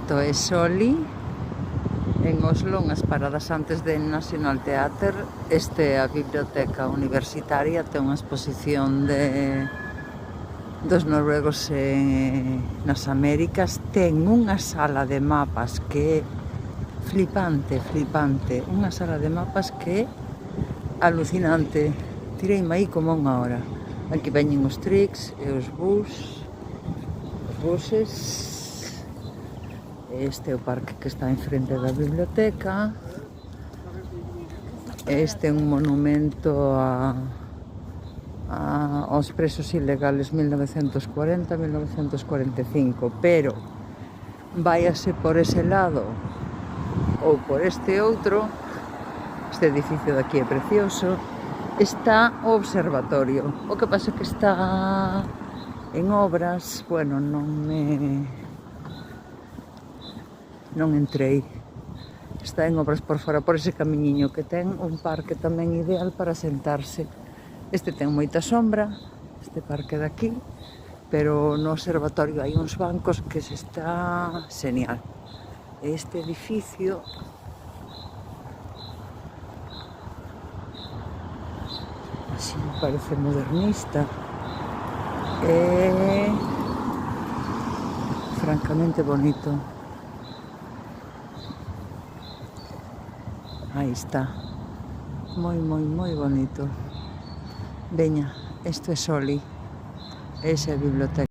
Isto é Soli, en Oslo, unhas paradas antes de National Theatre. Este é a biblioteca universitaria, ten unha exposición dos noruegos nas Américas. Ten unha sala de mapas que é flipante, unha sala de mapas que é alucinante. Tireime aí como unha hora. Aquí veñen os tricks e os buses. Este é o parque que está enfrente da biblioteca. Este é un monumento aos presos ilegales 1940-1945, pero váyase por ese lado ou por este outro. Este edificio de aquí é precioso. Está o observatorio, o que pasa que está en obras. Bueno, non entrei. Está en obras por fora, por ese camiñiño que ten un parque tamén ideal para sentarse. Este ten moita sombra, este parque de aquí, pero no observatorio hai uns bancos que se está genial. Este edificio así me parece modernista, é francamente bonito. Aí está, moi bonito. Veña, isto é Soli, esa é a biblioteca.